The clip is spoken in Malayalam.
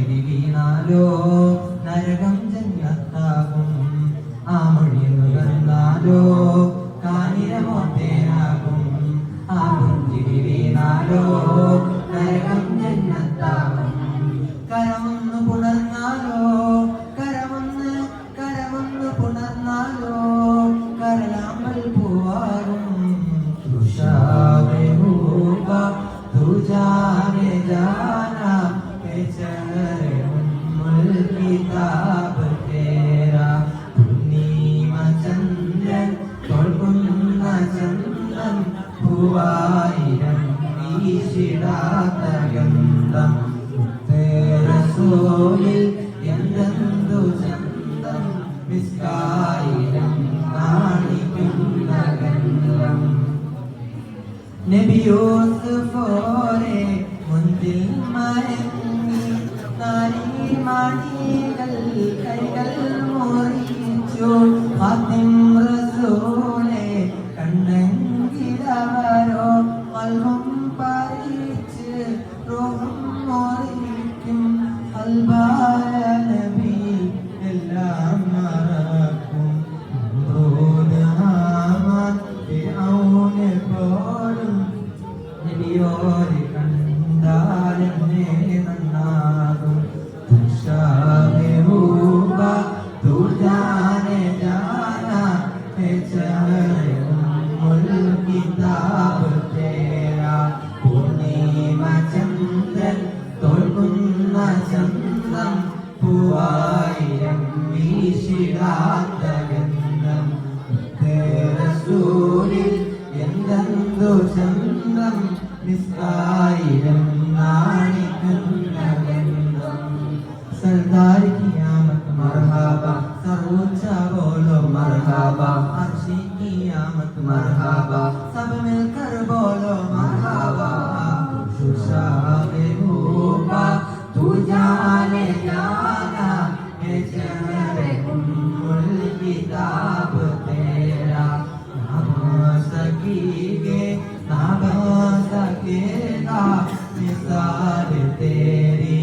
ചിരി വീണാലോ നരകം ജന്നത്താകും. ആ മൊഴി നുകർന്നാലോ കാനിരമോത്തേനാകും. ആ പുഞ്ചിരി വീണാലോ നരകം ജന്നത്താകും. കരമൊന്ന് പുണർന്നാലോ കരമൊന്ന് പുണർന്നാലോ കരലാമ്പൽ പൂവാകും. തുഷാവേ ഹൂബ തുജാനെ ജാനാ ബേചാരെ ഉമ്മുൽ കിതാബ് തേരാ. പൂർണിമ ചന്ദ്രൻ തൊഴുകുന്ന ചന്ദ്രൻ പൂവായിരം വീശിടാത്ത ഗന്ധം. റസൂലിൽ എന്തെന്തു ചന്തം മിസ്കായിരം കാണിക്കുന്ന ഗന്ധം. നബി യൂസുഫോരെ മുൻപിൽ മയങ്ങി നാരിമണികൾ കൈകൾ മുറിച്ചു. ഫാത്തിം റസൂലെ കണ്ടെങ്കിലവരോ കൽബും പറിച്ച് റൂഹും മുറിക്കും. കൽബായ നബി എല്ലാം മറക്കും. പോലും നബിയോരെ കണ്ടാലെന്നെ നന്നാകും. തുഷാവേ ഹൂബ തുജാനെ ജാനാ ബേചാരെ ഉമ്മുൽ കിതാബ് തേരാ. പൂർണിമ ചന്ദ്രൻ തൊഴുകുന്ന ചന്ദ്രം പൂവായിരം വീശിടാത്ത ഗന്ധം. റസൂലിൽ എന്തെന്തു ചന്തം മിസ്കായിരം നാണിക്കുന്ന ഗന്ധം. സർദാർ ഖിയാമത്ത് മർഹബ സർവോച്ച ബോലോ മർഹബ. അർശി ഖിയാമത്ത് മർഹബ സബ് മിൽക്കർ ബോലോ മർഹബ. തുഷാവേ ഹൂബ തുജാനെ ജാനാ ബേചാരെ ഉമ്മുൽ കിതാബ് തേരാ. सकीगे ना बन सकेगा मिसाल तेरी